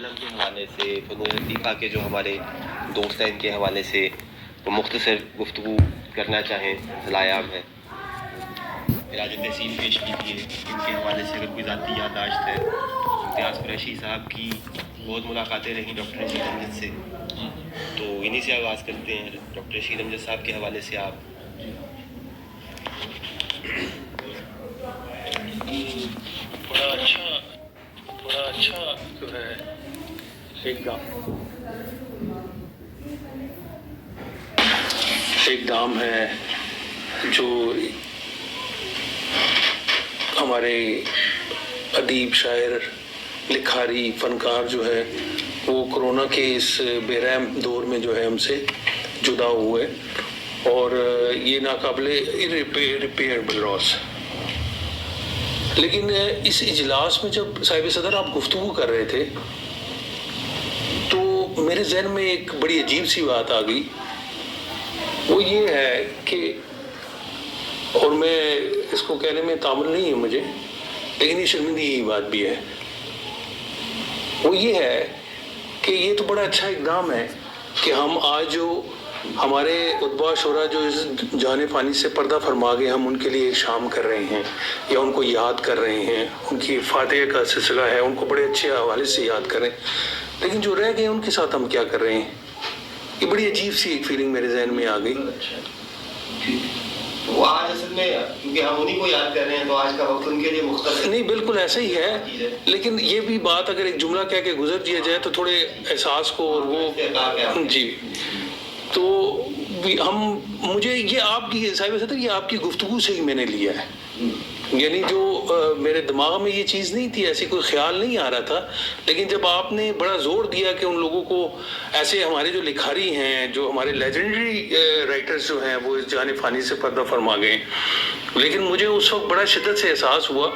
علم کے حوالے سے فنون لطیفہ کے جو ہمارے دوست ہیں ان کے حوالے سے وہ مختصر گفتگو کرنا چاہیں صلاحیاب ہے. علاج تحصیل پیش کی تھی ان کے حوالے سے اگر کوئی ذاتی یادداشت ہے. امتیاز قریشی صاحب کی بہت ملاقاتیں رہیں ڈاکٹر رشید امجد سے, تو انہی سے آغاز کرتے ہیں. ڈاکٹر رشید امجد صاحب کے حوالے سے آپ بڑا اچھا جو ہے ایک دام ہے جو ہمارے ادیب, شاعر, لکھاری, فنکار جو ہے وہ کرونا کے اس بے رحم دور میں جو ہے ہم سے جدا ہوئے, اور یہ ناقابل irreparable loss. لیکن اس اجلاس میں جب صاحب صدر آپ گفتگو کر رہے تھے تو میرے ذہن میں ایک بڑی عجیب سی بات آ گئی. وہ یہ ہے کہ, اور میں اس کو کہنے میں تعامل نہیں ہے مجھے, لیکن یہ شرمندگی کی بات بھی ہے. وہ یہ ہے کہ یہ تو بڑا اچھا اقدام ہے کہ ہم آج جو ہمارے ادبا شعرا جو اس جان فانی سے پردہ فرما گئے, ہم ان کے لیے ایک شام کر رہے ہیں یا ان کو یاد کر رہے ہیں. ان کی فاتحہ کا سلسلہ ہے, ان کو بڑے اچھے حوالے سے یاد کریں. لیکن جو رہ گئے ان کے ساتھ ہم کیا کر رہے ہیں, یہ بڑی عجیب سی ایک فیلنگ میرے ذہن میں آ گئی. وہ آج اصل میں کیونکہ ہم انہیں کو یاد کر رہے ہیں تو آج کا وقت ان کے لیے مختصر نہیں, بالکل ایسا ہی ہے. لیکن یہ بھی بات اگر ایک جملہ کہہ کے گزر دیا جائے تو تھوڑے احساس کو, اور وہ جی, تو مجھے یہ آپ کی صاحب صدر, یہ آپ کی گفتگو سے ہی میں نے لیا ہے. یعنی جو میرے دماغ میں یہ چیز نہیں تھی, ایسی کوئی خیال نہیں آ رہا تھا. لیکن جب آپ نے بڑا زور دیا کہ ان لوگوں کو, ایسے ہمارے جو لکھاری ہیں, جو ہمارے لیجنڈری رائٹرز جو ہیں وہ اس جان فانی سے پردہ فرما گئے, لیکن مجھے اس وقت بڑا شدت سے احساس ہوا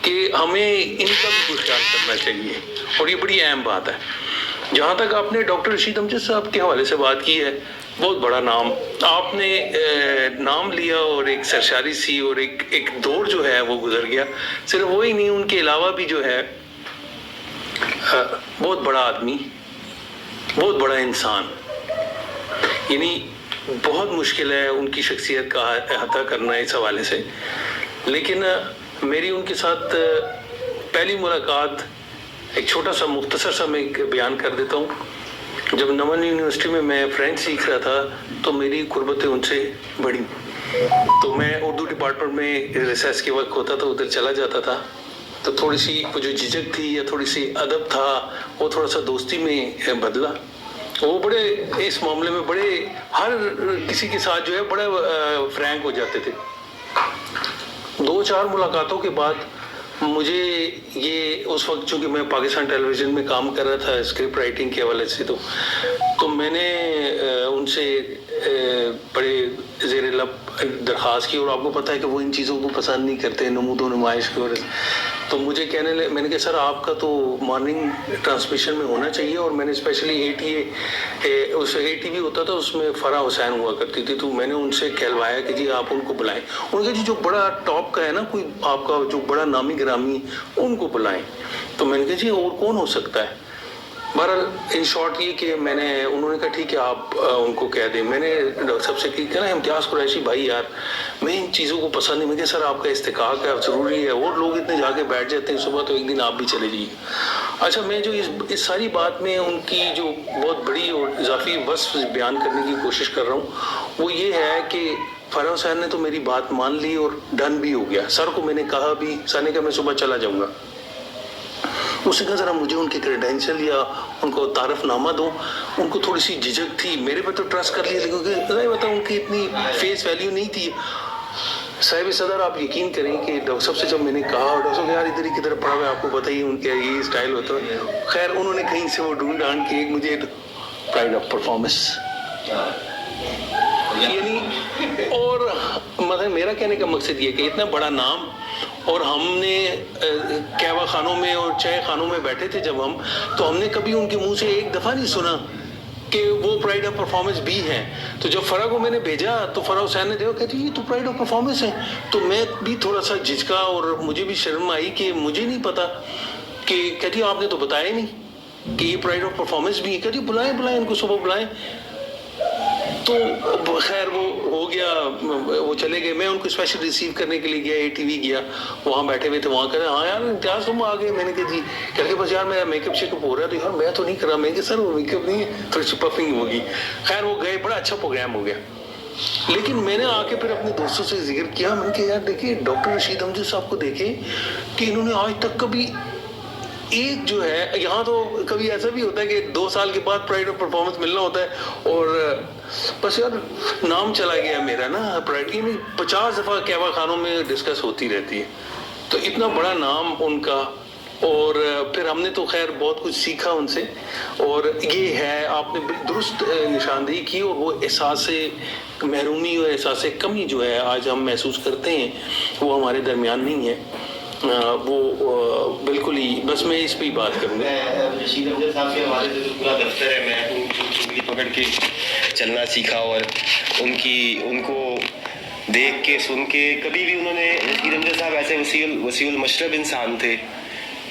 کہ ہمیں ان کا بھی کوئی خیال کرنا چاہیے, اور یہ بڑی اہم بات ہے. جہاں تک آپ نے ڈاکٹر رشید امجد صاحب کے حوالے سے بات کی ہے, بہت بڑا نام آپ نے نام لیا, اور ایک سرشاری سی, اور ایک دور جو ہے وہ گزر گیا. صرف وہی نہیں, ان کے علاوہ بھی جو ہے بہت بڑا آدمی, بہت بڑا انسان. یعنی بہت مشکل ہے ان کی شخصیت کا احاطہ کرنا اس حوالے سے. لیکن میری ان کے ساتھ پہلی ملاقات, ایک چھوٹا سا مختصر سا میں بیان کر دیتا ہوں. جب نمن یونیورسٹی میں فرینچ سیکھ رہا تھا تو میری قربتیں ان سے بڑھی, تو میں اردو ڈپارٹمنٹ میں ریسرچ کے وقت ہوتا تھا, ادھر چلا جاتا تھا. تو تھوڑی سی وہ جو جھجک تھی یا تھوڑی سی ادب تھا, وہ تھوڑا سا دوستی میں بدلا. وہ بڑے اس معاملے میں بڑے, ہر کسی کے ساتھ جو ہے بڑے فرینک ہو جاتے تھے. 2-4 ملاقاتوں کے بعد مجھے یہ, اس وقت چونکہ میں پاکستان ٹیلی ویژن میں کام کر رہا تھا اسکرپٹ رائٹنگ کے حوالے سے, تو میں نے ان سے بڑے زیر لب درخواست کی, اور آپ کو پتہ ہے کہ وہ ان چیزوں کو پسند نہیں کرتے, نمود و نمائش کی وجہ سے. تو مجھے میں نے کہا سر آپ کا تو مارننگ ٹرانسمیشن میں ہونا چاہیے, اور میں نے اسپیشلی ATV ہوتا تھا, اس میں فرح حسین ہوا کرتی تھی, تو میں نے ان سے کہلوایا کہ جی آپ ان کو بلائیں. انہوں نے کہا جی جو بڑا ٹاپ کا ہے نا, کوئی آپ کا جو بڑا نامی گرامی, ان کو بلائیں. تو میں نے کہا جی اور کون ہو سکتا ہے. بہرحال ان شارٹ یہ کہ انہوں نے کہا ٹھیک ہے آپ ان کو کہہ دیں. میں نے ڈاکٹر صاحب سے کہا نا امتیاز قریشی بھائی یار میں ان چیزوں کو پسند نہیں. میں کہا سر آپ کا استحقاق ہے, ضروری ہے, اور لوگ اتنے جا کے بیٹھ جاتے ہیں صبح, تو ایک دن آپ بھی چلے جائیے. اچھا, میں جو اس ساری بات میں ان کی جو بہت بڑی اور اضافی وصف بیان کرنے کی کوشش کر رہا ہوں, وہ یہ ہے کہ فرح حسین نے تو میری بات مان لی اور ڈن بھی ہو گیا. سر کو میں نے کہا بھی, سر نے کہا میں صبح چلا جاؤں گا. اس نے کہا ذرا مجھے ان کے کریڈینشل یا ان کو تعارف نامہ دو. ان کو تھوڑی سی جھجک تھی, میرے پہ تو ٹرسٹ کر لیا, لیکن بتا ان کی اتنی فیس ویلیو نہیں تھی. صاحب صدر آپ یقین کریں کہ ڈاکٹر صاحب سے جب میں نے کہا, ڈاکٹر صاحب یار ادھر ہی کدھر پڑا ہوا ہے, آپ کو بتائیے ان کا یہ اسٹائل ہوتا ہے. خیر انہوں نے کہیں سے وہ ڈھونڈ ڈھانڈ کے مجھے پرائڈ آف پرفارمنس, یعنی, اور مطلب میرا کہنے کا مقصد یہ کہ اتنا بڑا نام, اور ہم نے قہوہ خانوں میں اور چائے خانوں میں بیٹھے تھے جب ہم, تو ہم نے کبھی ان کے منہ سے ایک دفعہ نہیں سنا کہ وہ پرائڈ آف پرفارمنس بھی ہیں. تو جب فرح کو میں نے بھیجا تو فرح حسین نے دیکھا کہتی یہ تو پرائڈ آف پرفارمنس ہے. تو میں بھی تھوڑا سا جھجکا, اور مجھے بھی شرم آئی کہ مجھے نہیں پتا, کہ کہتی آپ نے تو بتایا نہیں. कि ये प्राइड ऑफ परफॉर्मेंस भी है क्या जी, बुलाएं इनको, सुबह बुलाएं। तो खैर वो हो गया, वो चले गए। मैं उनको स्पेशल रिसीव करने के लिए गया, ATV गया, वहाँ बैठे हुए थे, वहाँ कह रहे हाँ यार इम्तियाज़ तुम आ गए। मैंने कहा जी, कहते बस यार मेरा मेकअप शेकअप हो रहा है। तो यार मैं तो नहीं कर रहा। मैंने कहा सर वो मेकअप नहीं है, थोड़ी सी पफिंग होगी। खैर वो गए, बड़ा अच्छा प्रोग्राम हो गया। लेकिन मैंने आके फिर अपने दोस्तों से जिक्र किया, मैंने कहा यार देखिए डॉक्टर रशीद अमजद साहब को देखें कि इन्होंने आज तक कभी एक जो है, यहाँ तो कभी ऐसा भी होता है कि 2 साल के बाद प्राइड ऑफ परफॉर्मेंस मिलना होता है और बस यार नाम चला गया मेरा ना प्राइड की। 50 दफ़ा कहवा खानों में डिस्कस होती रहती है। तो इतना बड़ा नाम उनका, और फिर हमने तो खैर बहुत कुछ सीखा उनसे। और ये है, आपने दुरुस्त निशानदेही की, और वो एहसास महरूमी और एहसास कमी जो है आज हम महसूस करते हैं वो हमारे दरमियान नहीं है। वो बिल्कुल ही, बस मैं इस पे ही बात करूँगा। रशीद अमजद साहब के हवाले से जो पूरा दफ्तर है, मैं उंगली पकड़ के चलना सीखा, और उनको देख के सुन के कभी भी उन्होंने, रशीद अमजद साहब ऐसे वसीउल मशरब इंसान थे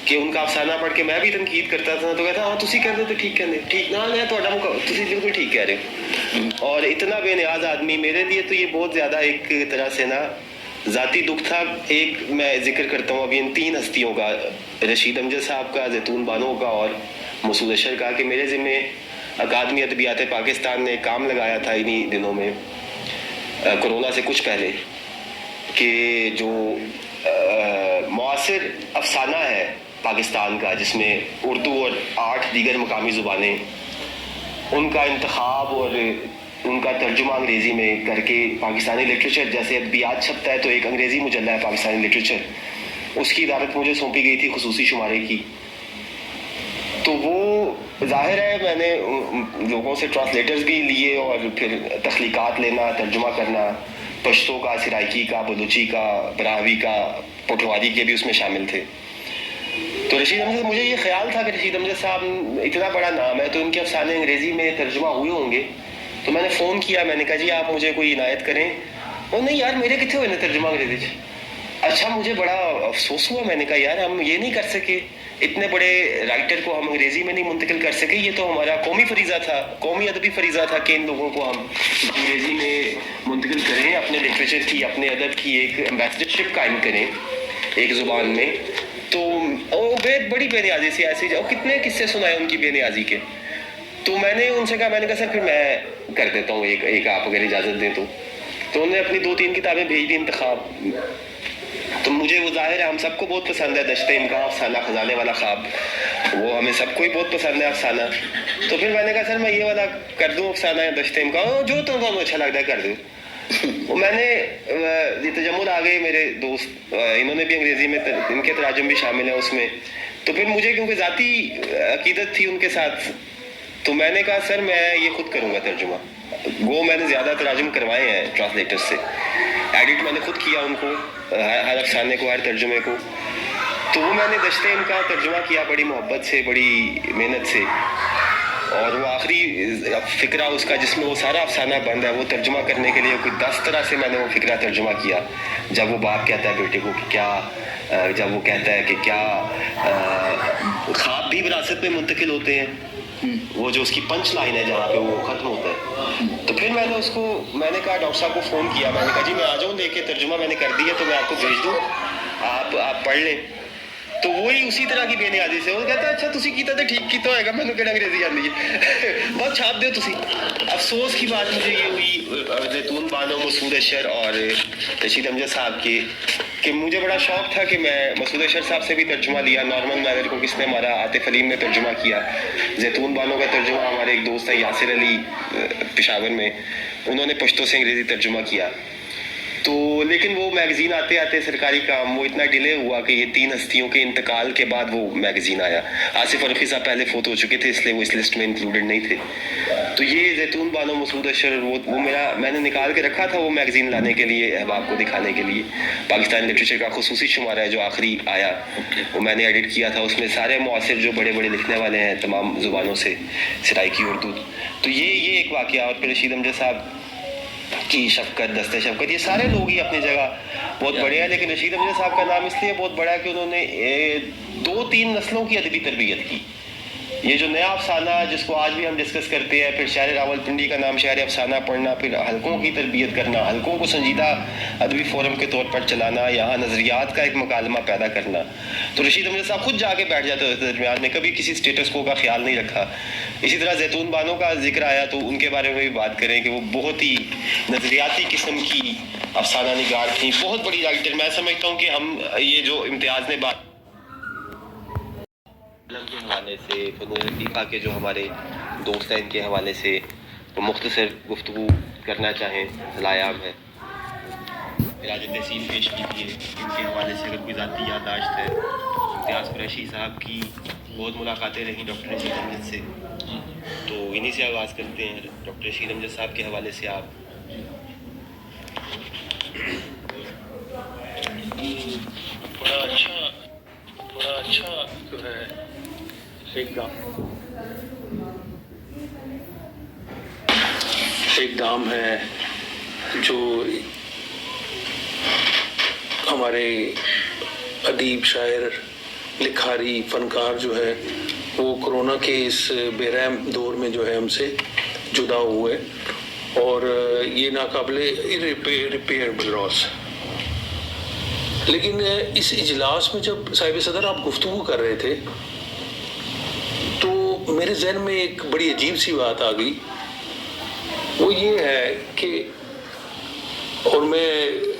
कि उनका अफसाना पढ़ के मैं भी तनकीद करता था तो कहता हाँ तुसी कहते तो ठीक कहते, ठीक ना है तो तुसी बिल्कुल ठीक कह रहे हो। और इतना बेनियाज आदमी, मेरे लिए तो ये बहुत ज़्यादा एक तरह से ना ज़ाती दुख था। एक मैं जिक्र करता हूँ अभी इन 3 हस्तियों का, रशीद अमजद साहब का, जैतून बानो का और मसूद अशर का, कि मेरे ज़िम्मे अकादमी अदबियात पाकिस्तान ने काम लगाया था इन्हीं दिनों में, कोरोना से कुछ पहले, कि जो मुआसिर अफसाना है पाकिस्तान का, जिसमें उर्दू और 8 दीगर मकामी ज़ुबानें, उनका इंतखाब और उनका तर्जुमा अंग्रेज़ी में करके पाकिस्तानी लिटरेचर, जैसे अदबियात छपता है तो एक अंग्रेज़ी मुजल्ला है पाकिस्तानी लिटरेचर, उसकी इदारत मुझे सौंपी गई थी खुसूसी शुमारे की। तो वो जाहिर है मैंने लोगों से ट्रांसलेटर्स भी लिए और फिर तख्लीकात लेना, तर्जुमा करना, पश्तो का, सिराइकी का, बलूची का, बरावी का, पटवारी के भी उसमें शामिल थे। तो रशीद अमजद, मुझे ये ख्याल था कि रशीद अमजद साहब इतना बड़ा नाम है तो इनके अफसाने अंग्रेज़ी में तर्जुमा हुए होंगे। तो मैंने फ़ोन किया, मैंने कहा जी आप मुझे कोई इनायत करें। और नहीं यार मेरे कितने हुए ना तर्जुमा अंग्रेज़ी। अच्छा, मुझे बड़ा अफसोस हुआ। मैंने कहा यार हम ये नहीं कर सके, इतने बड़े राइटर को हम अंग्रेज़ी में नहीं मुंतकिल कर सके। ये तो हमारा कौमी फरीज़ा था, कौमी अदबी फरीज़ा था कि इन लोगों को हम अंग्रेज़ी में मुंतकिल करें, अपने लिटरेचर की, अपने अदब की एक एम्बेसडरशिप कायम करें एक ज़ुबान में। तो बड़ी बेनियाजी से ऐसे जाओ, कितने किस्से सुनाए उनकी बेनियाजी के। तो मैंने उनसे कहा, मैंने कहा सर फिर मैं कर देता हूँ एक आप अगर इजाज़त दें तो उन्होंने अपनी 2-3 किताबें भेज दी इंतखाब। तो मुझे वो जाहिर है हम सबको बहुत पसंद है दश्ते इम्कान अफसाना, खजाने वाला ख्वाब, वो हमें सबको ही बहुत पसंद है अफसाना। तो फिर मैंने कहा सर मैं ये वाला कर दूँ अफसाना या दश्ते इम्कान, जो तुमको अच्छा लगता है कर दो। वो मैंने ये तजम्मुल आ गए मेरे दोस्त, इन्होंने भी अंग्रेज़ी में इनके तराजुम भी शामिल हैं उसमें। तो फिर मुझे क्योंकि ज़ाती अकीदत थी उनके साथ, तो मैंने कहा सर मैं ये खुद करूँगा तर्जुमा। वो मैंने ज़्यादा तराजुम करवाए हैं ट्रांसलेटर से, एडिट मैंने खुद किया उनको, हर अफसाने को, हर तर्जुमे को। तो वो मैंने दश्ते इनका तर्जुमा किया बड़ी मोहब्बत से, बड़ी मेहनत से। और वो आखिरी फ़िक्रा उसका जिसमें वो सारा अफसाना बंद है, वो तर्जुमा करने के लिए कोई 10 तरह से मैंने वो फ़िक्रा तर्जुमा किया। जब वो बाप कहता है बेटे को कि क्या, जब वो कहता है कि क्या ख्वाब भी विरासत में मुंतकिल होते हैं, वो जो उसकी पंच लाइन है जहाँ पे वो ख़त्म होता है। तो फिर मैंने कहा डॉक्टर साहब को फ़ोन किया, मैंने कहा जी मैं आ जाऊँ लेके, तर्जुमा मैंने कर दिया तो मैं आपको भेज दूँ, आप पढ़ लें। तो वही उसी तरह की बेनियाजी से वो कहता अच्छा तुसी कीता तो ठीक कीता होएगा, मैंने केड़ा अंग्रेजी आती है बस छाप दो तुसी। अफसोस की बात मुझे ये हुई जैतून बानो, मसूद अशर और रशीद अमजद साहब की, कि मुझे बड़ा शौक था कि मैं मसूद अशर साहब से भी तर्जुमा लिया। नॉर्मन मैदर को किसने हमारा, आतिफ अलीम ने तर्जुमा किया। जैतून बानो का तर्जुमा हमारे एक दोस्त है यासिर अली पेशावर में, उन्होंने पश्तो से अंग्रेज़ी तर्जुमा किया। तो लेकिन वो मैगज़ीन आते आते सरकारी काम वो इतना डिले हुआ कि ये 3 हस्तियों के इंतकाल के बाद वो मैगज़ीन आया। आसिफ अरफ़ी साहब पहले फोत हो चुके थे इसलिए वो इस लिस्ट में इंक्लूडेड नहीं थे। तो ये जैतून बानो, मसूद अशर, वो मैंने निकाल के रखा था वो मैगज़ीन लाने के लिए, अहबाब को दिखाने के लिए। पाकिस्तानी लिटरेचर का खुसूसी शुमारा है जो आखिरी आया, वो मैंने एडिट किया था। उसमें सारे मुआसिर जो बड़े बड़े लिखने वाले हैं तमाम ज़ुबानों से, सराइकी, उर्दू। तो ये एक वाक़या। और फिर रशीद अमजद साहब की शफकत, दस्ते शफकत, ये सारे लोग ही अपनी जगह बहुत बड़े हैं। लेकिन रशीद अमजद साहब का नाम इसलिए बहुत बड़ा है कि उन्होंने 2-3 नस्लों की अदबी तरबियत की। یہ جو نیا افسانہ جس کو آج بھی ہم ڈسکس کرتے ہیں، پھر شاعر راولپنڈی کا نام شاعر افسانہ پڑھنا، پھر حلقوں کی تربیت کرنا، حلقوں کو سنجیدہ ادبی فورم کے طور پر چلانا، یہاں نظریات کا ایک مکالمہ پیدا کرنا، تو رشید امجد صاحب خود جا کے بیٹھ جاتے ہوتے درمیان میں، کبھی کسی سٹیٹس کو کا خیال نہیں رکھا. اسی طرح زیتون بانو کا ذکر آیا تو ان کے بارے میں بھی بات کریں کہ وہ بہت ہی نظریاتی قسم کی افسانہ نگار تھیں، بہت بڑی رائٹر. میں سمجھتا ہوں کہ ہم یہ جو امتیاز نے بات قلم کے حوالے سے، فنون لطیفہ کے جو ہمارے دوست ہیں ان کے حوالے سے وہ مختصر گفتگو کرنا چاہیں فضلۂ عام ہے. خراج تحسین پیش کیجیے ان کے حوالے سے اگر کوئی ذاتی یادداشت ہے. امتیاز قریشی صاحب کی بہت ملاقاتیں رہیں ڈاکٹر رشید امجد سے، تو انہی سے آغاز کرتے ہیں. ڈاکٹر رشید امجد صاحب کے حوالے سے آپ. بڑا اچھا جو ہے ایک دام ہے جو ہمارے ادیب، شاعر، لکھاری، فنکار جو ہے وہ کرونا کے اس بے رحم دور میں جو ہے ہم سے جدا ہوئے، اور یہ ناقابل irreparable لاس. لیکن اس اجلاس میں جب صاحب صدر آپ گفتگو کر رہے تھے تو میرے ذہن میں ایک بڑی عجیب سی بات آ گئی. وہ یہ ہے کہ، اور میں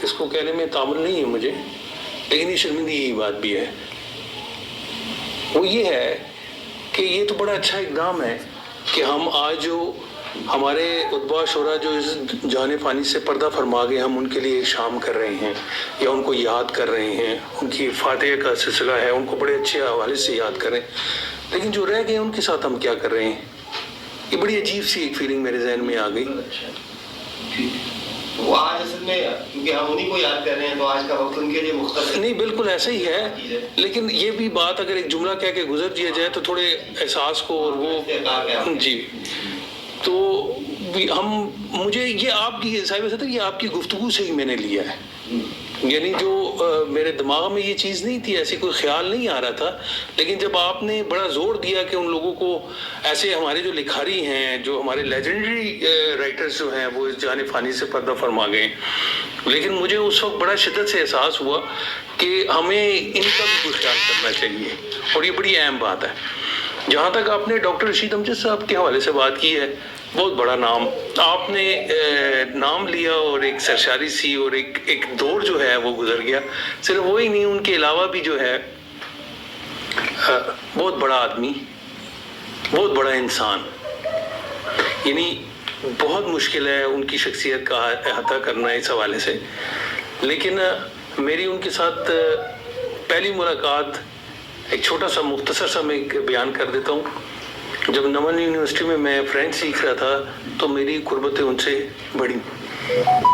اس کو کہنے میں تعامل نہیں ہے مجھے، لیکن یہ شرمندگی کی بات بھی ہے. وہ یہ ہے کہ یہ تو بڑا اچھا اقدام ہے کہ ہم آج جو ہمارے ادبا شعراء جو اس جان فانی سے پردہ فرما گئے، ہم ان کے لیے ایک شام کر رہے ہیں یا ان کو یاد کر رہے ہیں. ان کی فاتحہ کا سلسلہ ہے، ان کو بڑے اچھے حوالے سے یاد کریں. لیکن جو رہ گئے ان کے ساتھ ہم کیا کر رہے ہیں؟ یہ بڑی عجیب سی ایک فیلنگ میرے ذہن میں آ گئی. وہ آج اصل میں کیونکہ ہم انہیں کو یاد کر رہے ہیں تو آج کا وقت ان کے لیے مختصر. نہیں، بالکل ایسا ہی ہے، لیکن یہ بھی بات اگر ایک جملہ کہہ کے گزر دیا جائے تو تھوڑے احساس کو اور وہ جی تو مجھے یہ آپ کی صاحب صدر، یہ آپ کی گفتگو سے ہی میں نے لیا ہے. یعنی جو میرے دماغ میں یہ چیز نہیں تھی، ایسی کوئی خیال نہیں آ رہا تھا، لیکن جب آپ نے بڑا زور دیا کہ ان لوگوں کو ایسے ہمارے جو لکھاری ہیں، جو ہمارے لیجنڈری رائٹرز جو ہیں وہ اس جان فانی سے پردہ فرما گئے، لیکن مجھے اس وقت بڑا شدت سے احساس ہوا کہ ہمیں ان کا بھی کوئی خیال کرنا چاہیے، اور یہ بڑی اہم بات ہے. جہاں تک آپ نے ڈاکٹر رشید امجد صاحب کے حوالے سے بات کی ہے، بہت بڑا نام آپ نے نام لیا، اور ایک سرشاری سی اور ایک دور جو ہے وہ گزر گیا. صرف وہی نہیں، ان کے علاوہ بھی جو ہے بہت بڑا آدمی، بہت بڑا انسان. یعنی بہت مشکل ہے ان کی شخصیت کا احاطہ کرنا اس حوالے سے. لیکن میری ان کے ساتھ پہلی ملاقات، ایک چھوٹا سا مختصر سا میں بیان کر دیتا ہوں. جب نمن یونیورسٹی میں فرینچ سیکھ رہا تھا تو میری قربتیں ان سے بڑھی،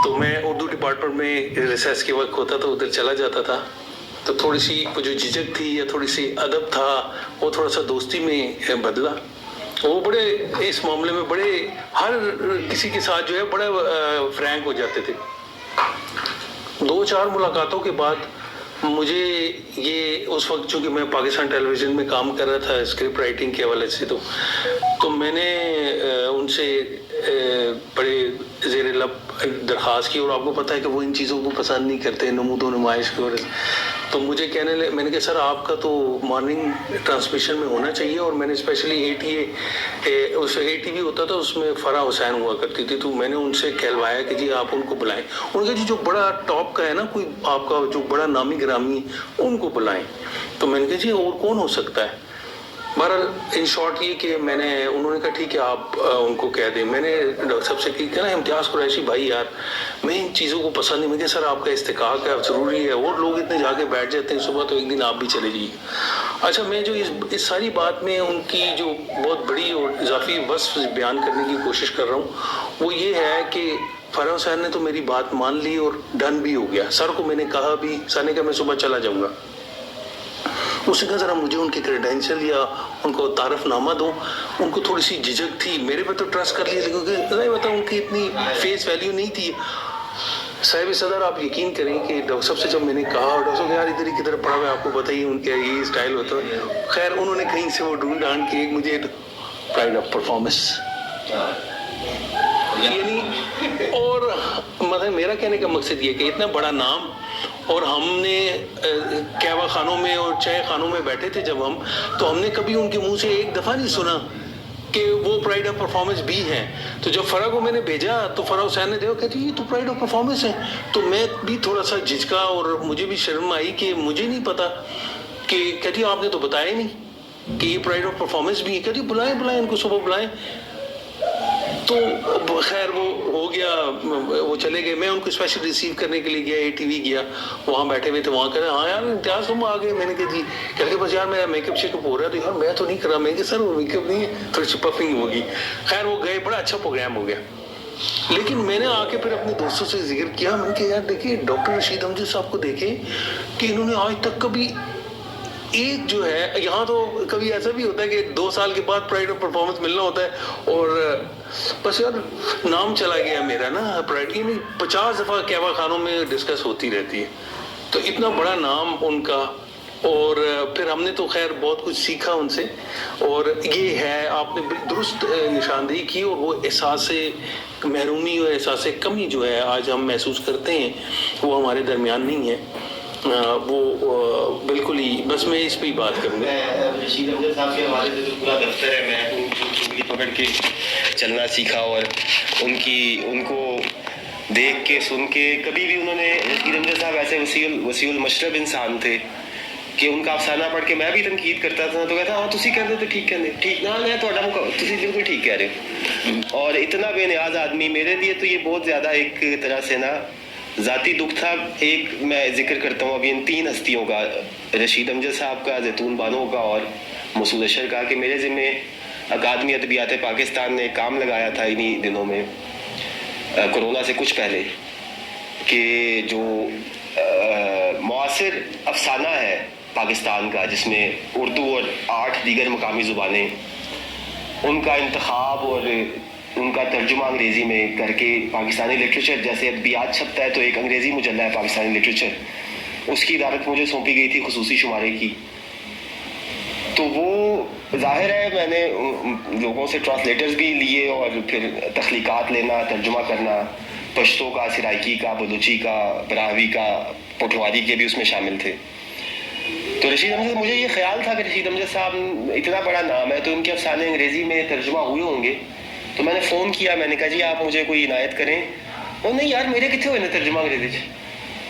تو میں اردو ڈپارٹمنٹ میں ریسرچ کے وقت ہوتا تو ادھر چلا جاتا تھا. تو تھوڑی سی جو جھجک تھی یا تھوڑی سی ادب تھا وہ تھوڑا سا دوستی میں بدلا. وہ بڑے اس معاملے میں بڑے ہر کسی کے ساتھ جو ہے بڑے فرینک ہو جاتے تھے. 2-4 ملاقاتوں کے بعد مجھے یہ اس وقت چونکہ میں پاکستان ٹیلی ویژن میں کام کر رہا تھا اسکرپٹ رائٹنگ کے حوالے سے، تو میں نے ان سے بڑے زیر لب درخواست کی، اور آپ کو پتہ ہے کہ وہ ان چیزوں کو پسند نہیں کرتے، نمود و نمائش کی وجہ سے. تو مجھے میں نے کہا سر آپ کا تو مارننگ ٹرانسمیشن میں ہونا چاہیے، اور میں نے اسپیشلی اس ATV ہوتا تھا، اس میں فرح حسین ہوا کرتی تھی، تو میں نے ان سے کہلوایا کہ جی آپ ان کو بلائیں. انہوں نے کہا جی جو بڑا ٹاپ کا ہے نا، کوئی آپ کا جو بڑا نامی گرامی ان کو بلائیں. تو میں نے کہا جی اور کون ہو سکتا ہے. بہرحال ان شارٹ یہ کہ انہوں نے کہا ٹھیک ہے آپ ان کو کہہ دیں. میں نے ڈاکٹر صاحب سے کہا نا امتیاز قریشی بھائی یار میں ان چیزوں کو پسند نہیں. میں کہا سر آپ کا استحقاق ہے، ضروری ہے، اور لوگ اتنے جا کے بیٹھ جاتے ہیں صبح، تو ایک دن آپ بھی چلے جائیے. اچھا، میں جو اس ساری بات میں ان کی جو بہت بڑی اور اضافی وصف بیان کرنے کی کوشش کر رہا ہوں وہ یہ ہے کہ فرح حسین نے تو میری بات مان لی اور ڈن بھی ہو گیا. سر کو میں نے کہا بھی، سر نے کہا میں صبح چلا جاؤں گا. اس نے کہا ذرا مجھے ان کے کریڈینشل یا ان کو تعارف نامہ دو. ان کو تھوڑی سی جھجک تھی، میرے پہ تو ٹرسٹ کر لیا، لیکن ظاہر بتا ان کی اتنی فیس ویلیو نہیں تھی. साहिब सदर आप यकीन करें कि डॉक्टर साहब से जब मैंने कहा, डॉक्टर साहब यार इधर ही किधर पड़ा हुआ है, आपको बताइए उनके ये स्टाइल होता है। खैर उन्होंने कहीं से वो ढूंढ ढांड के एक मुझे प्राइड ऑफ परफॉर्मेंस यानी, और मतलब मेरा कहने का मकसद ये कि इतना बड़ा नाम, और हमने कहवा खानों में और चाय खानों में बैठे थे जब हम, तो हमने कभी उनके मुंह से एक दफ़ा नहीं सुना कि वो प्राइड ऑफ परफॉर्मेंस भी है। तो जब फराह को मैंने भेजा तो फराह हुसैन ने देखा, कहती ये तो प्राइड ऑफ परफॉर्मेंस है। तो मैं भी थोड़ा सा झिझका और मुझे भी शर्म आई कि मुझे नहीं पता, कि कहती आपने तो बताया ही नहीं कि ये प्राइड ऑफ परफॉर्मेंस भी है। कहती बुलाएं बुलाएं इनको, सुबह बुलाएं। तो खैर वो हो गया, वो चले गए। मैं उनको स्पेशल रिसीव करने के लिए गया, ATV गया, वहाँ बैठे हुए थे। वहाँ कह रहे हाँ यार इम्तियाज़ तुम आ गए। मैंने कहा जी। कह के बस यार मेरा मेकअप शेकअप हो रहा है। तो यार मैं तो नहीं कर रहा। मैं सर वो मेकअप नहीं है, थोड़ी सी पफिंग होगी। खैर वो गए, बड़ा अच्छा प्रोग्राम हो गया। लेकिन मैंने आके फिर अपने दोस्तों से जिक्र किया, मैंने कहा यार देखिए डॉक्टर रशीद हमजा साहब को देखें कि इन्होंने आज तक कभी एक जो है, यहाँ तो कभी ऐसा भी होता है कि 2 साल के बाद प्राइड ऑफ परफॉर्मेंस मिलना होता है, और बस यार नाम चला गया मेरा ना प्राइड की। 50 दफ़ा कहवा खानों में डिस्कस होती रहती है। तो इतना बड़ा नाम उनका, और फिर हमने तो खैर बहुत कुछ सीखा उनसे। और ये है आपने दुरुस्त निशानदेही की, और वो एहसास महरूमी और एहसास कमी जो है आज हम महसूस करते हैं, वो हमारे दरमियान नहीं है। वो बिल्कुल ही, बस मैं इस पे ही बात करूँगा। मैं रशीद हमजा साहब के हवाले से जो पूरा दफ्तर है, मैं उनकी उंगली पकड़ के चलना सीखा, और उनको देख के सुन के, कभी भी उन्होंने, रशीद हमजा साहब ऐसे वसीउल मशरब इंसान थे कि उनका अफसाना पढ़ के मैं भी तनकीद करता था तो कहता हाँ तुसी कहते तो ठीक कहते, ठीक ना मैं थोड़ा तुसी बिल्कुल ठीक कह रहे हो। और इतना बेनियाज आदमी, मेरे लिए तो ये बहुत ज़्यादा एक तरह से ना ज़ाती दुख था। एक मैं जिक्र करता हूँ अभी इन 3 हस्तियों का, रशीद हमजा साहब का, जैतून बानो का और मसूद अशर का, कि मेरे ज़िम्मे अकादमी अदबियात पाकिस्तान ने काम लगाया था इन्हीं दिनों में, कोरोना से कुछ पहले, कि जो मुआसिर अफसाना है पाकिस्तान का, जिसमें उर्दू और 8 दीगर मकामी ज़ुबानें, उनका इंतखाब और उनका तर्जुमा अंग्रेज़ी में करके पाकिस्तानी लिटरेचर, जैसे अदबियात छपता है तो एक अंग्रेज़ी मुजल्ला है पाकिस्तानी लिटरेचर, उसकी इदारत मुझे सौंपी गई थी खुसूसी शुमारे की। तो वो ज़ाहिर है मैंने लोगों से ट्रांसलेटर्स भी लिए, और फिर तख्लीक़ात लेना, तर्जुमा करना, पश्तो का, सिराइकी का, बलूची का, बरावी का, पोठवारी के भी उसमें शामिल थे। तो रशीद हमजा, मुझे ये ख्याल था कि रशीद हमजा साहब इतना बड़ा नाम है तो उनके अफसाने अंग्रेज़ी में तर्जुमा हुए होंगे। तो मैंने फ़ोन किया, मैंने कहा जी आप मुझे कोई इनायत करें। वो नहीं यार मेरे कितने हुए ना तर्जुमा अंग्रेज़ी।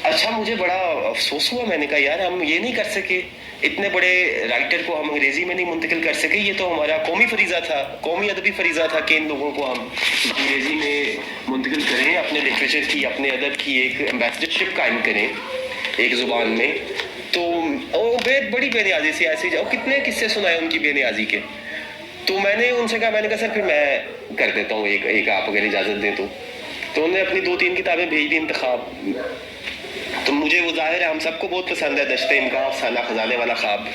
अच्छा, मुझे बड़ा अफसोस हुआ। मैंने कहा यार हम ये नहीं कर सके, इतने बड़े राइटर को हम अंग्रेज़ी में नहीं मुंतकिल कर सके। ये तो हमारा कौमी फरीज़ा था, कौमी अदबी फरीज़ा था कि इन लोगों को हम अंग्रेज़ी में मुंतकिल करें, अपने लिटरेचर की, अपने अदब की एक एम्बेसडरशिप कायम करें एक ज़ुबान में। तो बड़ी बेनियाजी सी ऐसी, और कितने किस्से सुनाए उनकी बेनियाजी के। तो मैंने उनसे कहा, मैंने कहा सर फिर मैं कर देता हूँ एक आप अगर इजाज़त दें तो। उन्होंने अपनी 2-3 किताबें भेज दी इंतखाब। तो मुझे वो ज़ाहिर है हम सबको बहुत पसंद है दश्ते इनका अफसाना खजाने वाला ख्वाब,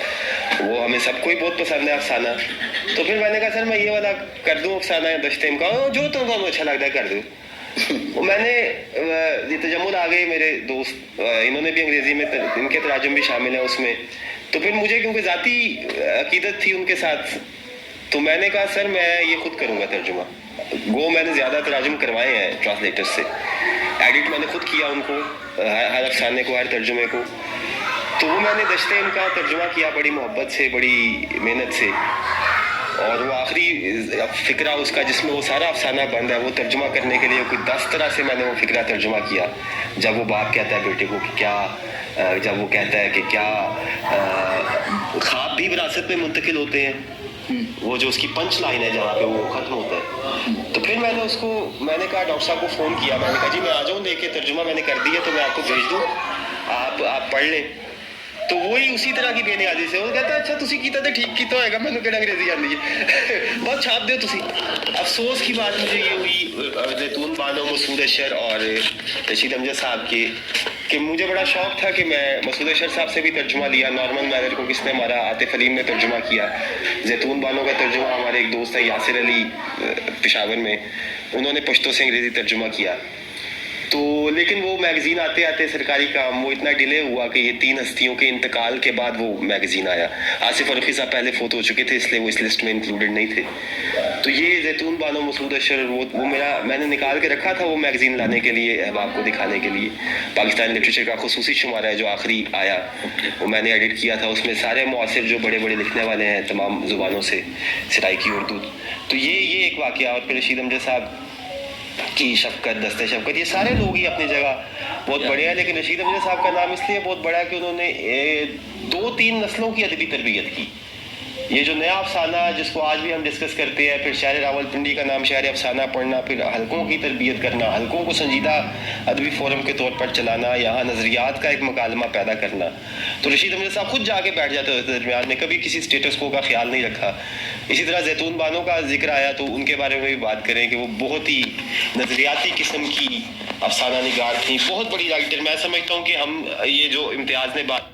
वो हमें सबको ही बहुत पसंद है अफसाना। तो फिर मैंने कहा सर मैं ये वाला कर दूँ अफसाना दश्ते इनका, जो तो उनको अच्छा लगता है कर दूँ। वो मैंने ये तजम्मुल आ गए मेरे दोस्त, इन्होंने भी अंग्रेज़ी में, इनके तराजुम भी शामिल है उसमें। तो फिर मुझे क्योंकि ज़ाती अकीदत थी उनके साथ, तो मैंने कहा सर मैं ये खुद करूँगा तर्जुमा। गो मैंने ज़्यादा तराजुम करवाए हैं ट्रांसलेटर से, एडिट मैंने खुद किया उनको, हर अफसाने को, हर तर्जुमे को। तो वो मैंने दश्ते इनका तर्जुमा किया बड़ी मोहब्बत से, बड़ी मेहनत से, और वो आखिरी फ़िक्रा उसका जिसमें वो सारा अफसाना बंद है, वो तर्जुमा करने के लिए कोई 10 तरह से मैंने वो फ़िक्रा तर्जुमा किया। जब वो बाप कहता है बेटे को कि क्या, जब वो कहता है कि क्या ख्वाब भी विरासत में मुंतकिल होते हैं, वो जो उसकी पंच लाइन है जहाँ पे वो ख़त्म होता है। तो फिर मैंने कहा डॉक्टर साहब को फ़ोन किया, मैंने कहा जी मैं आ जाऊँ लेके, तर्जुमा मैंने कर दिया तो मैं आपको भेज दूँ, आप पढ़ लें। तो वही उसी तरह की बेनियाजी से वो कहता है अच्छा तुसी कीता तो ठीक कीता होएगा, मैंने केड़ा अंग्रेजी आती है बहुत छाप दो तुसी। अफसोस की बात मुझे ये हुई जैतून बानो, मसूद अशर और रशीद हमजा साहब की, कि मुझे बड़ा शौक था कि मैं मसूद अशर साहब से भी तर्जुमा लिया। नॉर्मल मैनर को किसने हमारा आतिफ अलीम ने तर्जुमा किया। जैतून बानो का तर्जुमा हमारे एक दोस्त है यासिर अली पेशावर में, उन्होंने पश्तो से अंग्रेज़ी तर्जुमा किया। تو لیکن وہ میگزین آتے آتے سرکاری کام وہ اتنا ڈیلے ہوا کہ یہ 3 ہستیوں کے انتقال کے بعد وہ میگزین آیا. آصف فرقی صاحب پہلے فوت ہو چکے تھے اس لیے وہ اس لسٹ میں انکلوڈڈ نہیں تھے. تو یہ زیتون بانو مسعود اشر وہ میں نے نکال کے رکھا تھا وہ میگزین لانے کے لیے احباب کو دکھانے کے لیے. پاکستانی لٹریچر کا خصوصی شمارہ ہے جو آخری آیا وہ میں نے ایڈٹ کیا تھا. اس میں سارے معاصر جو بڑے بڑے لکھنے والے ہیں تمام زبانوں سے سرائکی اردو. تو یہ ایک واقعہ. اور پھر رشید امجد صاحب کی شفقت دستہ شفقت یہ سارے لوگ ہی اپنی جگہ بہت بڑے ہیں. لیکن رشید امجد صاحب کا نام اس لیے بہت بڑا ہے کہ انہوں نے 2-3 نسلوں کی ادبی تربیت کی. یہ جو نیا افسانہ جس کو آج بھی ہم ڈسکس کرتے ہیں, پھر شاعر راولپنڈی کا نام شاعر افسانہ پڑھنا, پھر حلقوں کی تربیت کرنا, حلقوں کو سنجیدہ ادبی فورم کے طور پر چلانا, یہاں نظریات کا ایک مکالمہ پیدا کرنا. تو رشید امجد صاحب خود جا کے بیٹھ جاتے تھے درمیان میں, کبھی کسی اسٹیٹس کو کا خیال نہیں رکھا. اسی طرح زیتون بانو کا ذکر آیا تو ان کے بارے میں بھی بات کریں کہ وہ بہت ہی نظریاتی قسم کی افسانہ نگار تھیں, بہت بڑی رائٹر. میں سمجھتا ہوں کہ ہم یہ جو امتیاز نے بات